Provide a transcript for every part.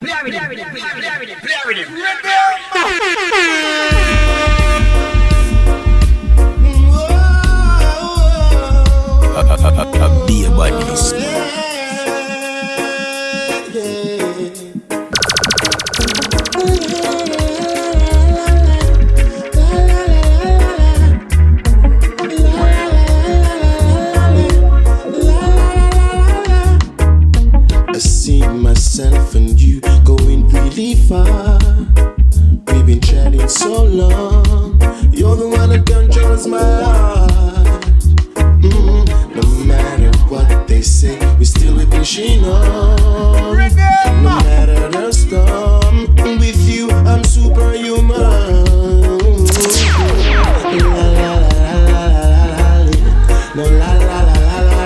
Be a badness. I see myself and you going really far. We've been chatting so long. You're the one that controls my heart. No matter what they say, we still be pushing on. No matter the storm, with you I'm superhuman. La la la la la la, no la la la la la,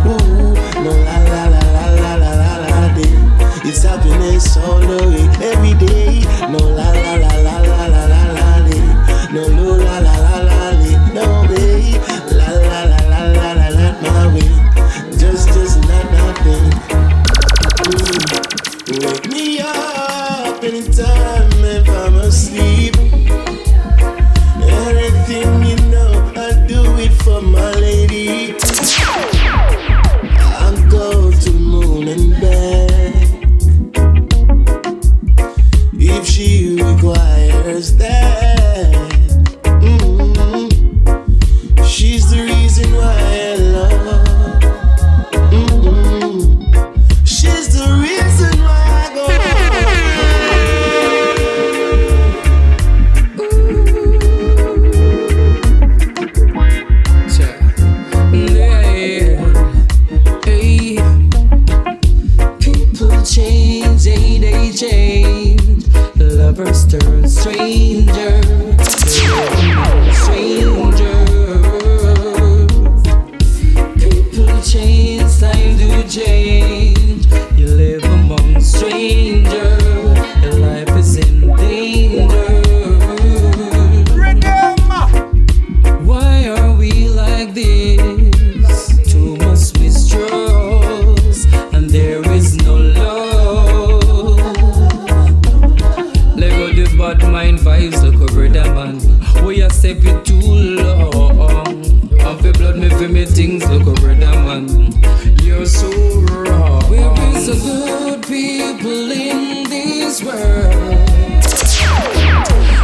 ooh, no la la la la la la la la. It's happiness all the way, every day. No la la la la la la la la, no la la la la la, no way. La la la la la la la, my way. Just not nothing. Wake me up anytime if I'm asleep. Anything you know, I do it for my lady. I'll go to the moon and back if she requires that. She's the reason why I love. She's the reason why I go. People change, they change. Lovers turn stranger. Stranger. People change, time to change. You live among strangers. Your life is in danger. Why are we like this? Too much mistrust, and there is no love. Let go the bad mind vibes, look over the man. We are step it too long. And for blood, me feel me things, look over the man. You're so wrong. Where is the good people in this world?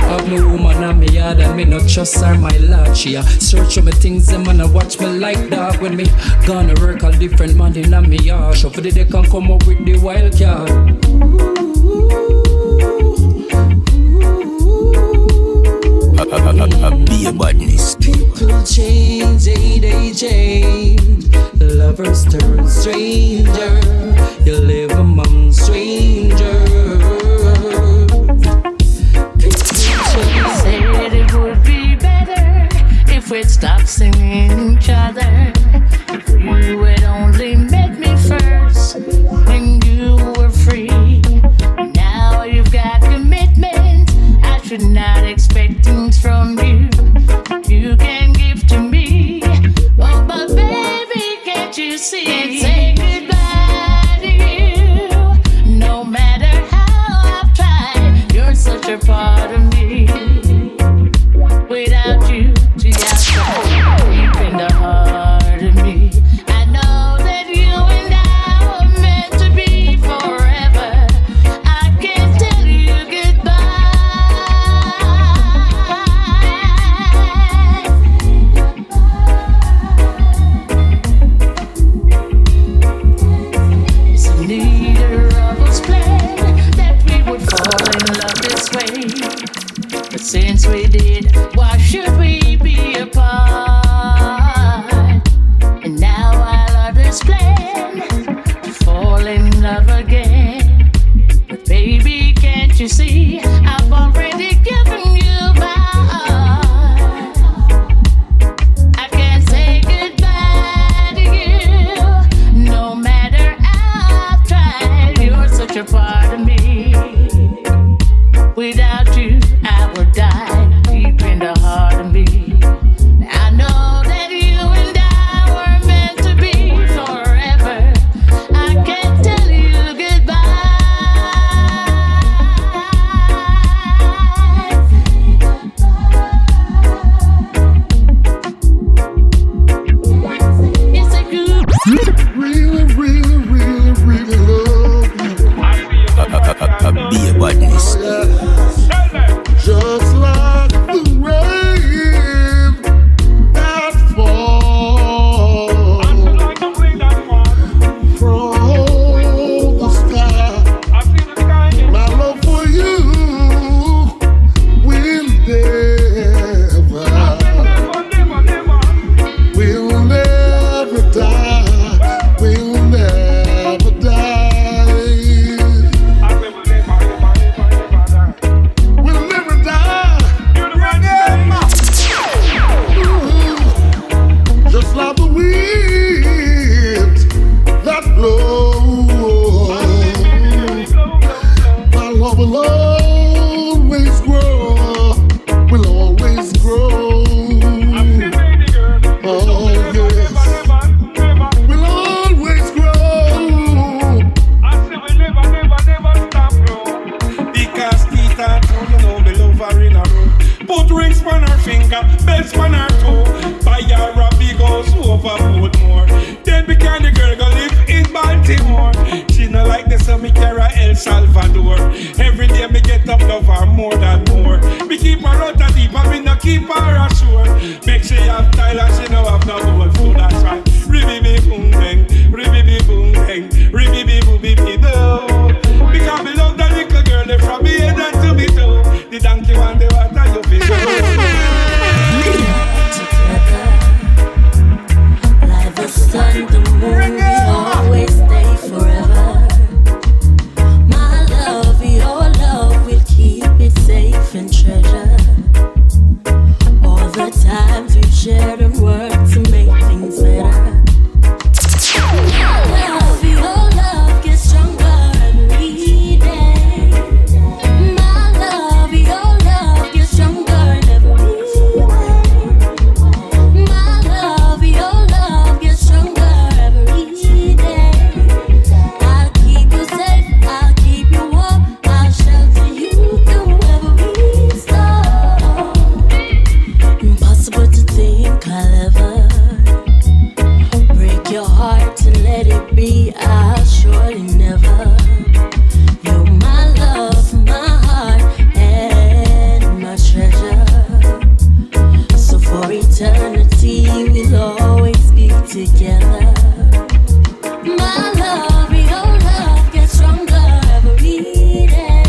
Have no woman on me yard and me not trust her, my lord. She a search for me things, them and watch me like dog. When me gonna work all different man in me yard. So for the they can come up with the wild card. Be a badness. People change, they change. Lovers turn stranger. You live among strangers. Said it would be better if we'd stop singing each other. If you had only met me first when you were free. Now you've got commitment. I should not expect things from you. You can give to me. Oh, but baby, can't you see? Can't say goodbye to you. No matter how I've tried, you're such a part of me. Without you, to outside. Salvador. Every day me get up love her more than more. Me keep her out of deep and me no keep her ashore. Make sure you have style and she no have no gold. So that's right. Ribby boom bang, ribby boom bang, ribby boom bibby do. Because me love that little girl they from me head and to me toe. The donkey want the water you feel. Together, like the sun, the moon, we always stay forever. My love, your love, we'll keep it safe and treasure. All the times we shared and worked to make things better. My love, your love gets stronger every day. My love, your love gets stronger every day. My love, your love gets stronger every day. I'll keep you safe, I'll keep you warm, I'll shelter you through every storm. Impossible to think I'll ever break your heart and let it be. I'll surely never. You're my love, my heart, and my treasure. So for eternity, we'll always be together. My love, your love gets stronger every day.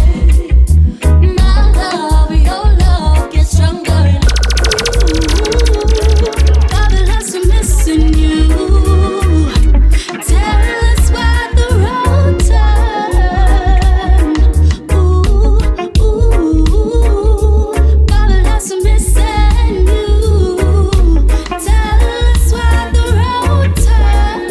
My love, your love gets stronger. Fabulous, I'm missing you. Tell us why the road turned. Ooh, fabulous, I'm missing you. Tell us why the road turned.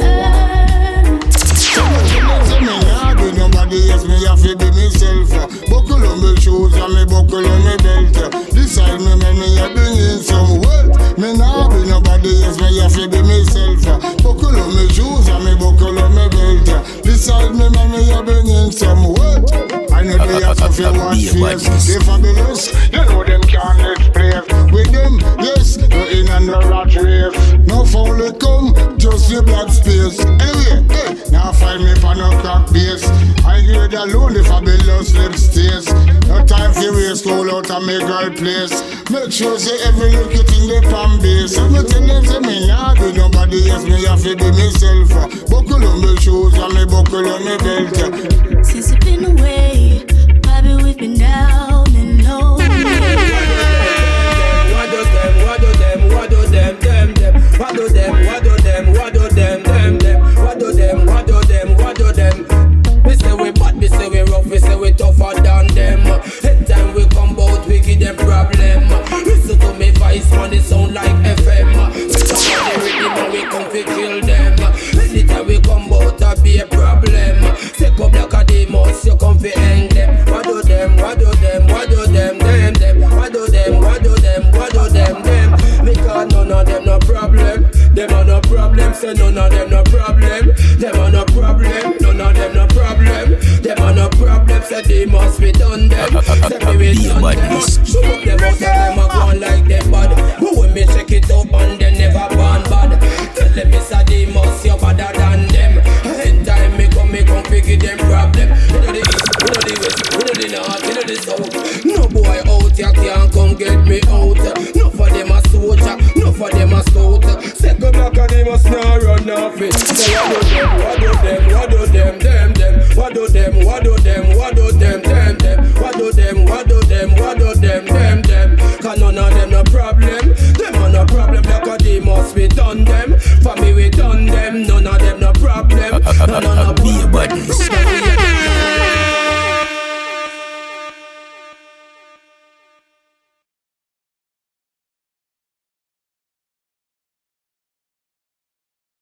Nobody else, me have to be myself. Buckle on my shoes and me buckle on my belt. Decide me, me a bring in some wealth. Me nah be nobody else, me have to be myself. Buckle on my shoes and me buckle on my belt. Decide me a bring in some wealth. I know they have to feel watch face. They fabulous, you know them can't explain. With them, yes, you're in and the rat race. No foul it come, just the black space. Anyway, hey, now find me for no crack base. I hear the lonely fabulous lip stays. No time for waste, call out and make right place. Make sure say every little thing they pan base. Everything them say me nah do nobody else, me have to be myself. Buckle on my shoes and me buckle on my belt. Since you've been away, baby, we've been down and low. What do them, what do them, what do them, them. What do them, what do them, what do them, them. What do them, what do them, what do them. We say we bad, we say we rough, we say we tougher than them. Anytime we come out, we give them problem. Listen to me voice, man, it sound like FM. Somebody rhythm and we come to kill them. Anytime we come out, that be a problem. Take up like a demos, you come to hang them. What do them, what do them, what do them, them. What do them, what do them, what do them, them. Because none of them no problem. Them are no problem, say none of them no problem. Them are no problem, none of them no problem. Them are no problem, say they must be done them. Say me we done them. Show up them out and them a go on like them bad. Who when me check it up and they never born bad. Tell them it's a they must you better than them. Anytime me come figure them problem. You know the east, you know the west, you know the north, you know the south. No boy out here can't come get me out. No for them a soldier, no for them a scout. Say come back and they must not run off it. Say what do them, what do them,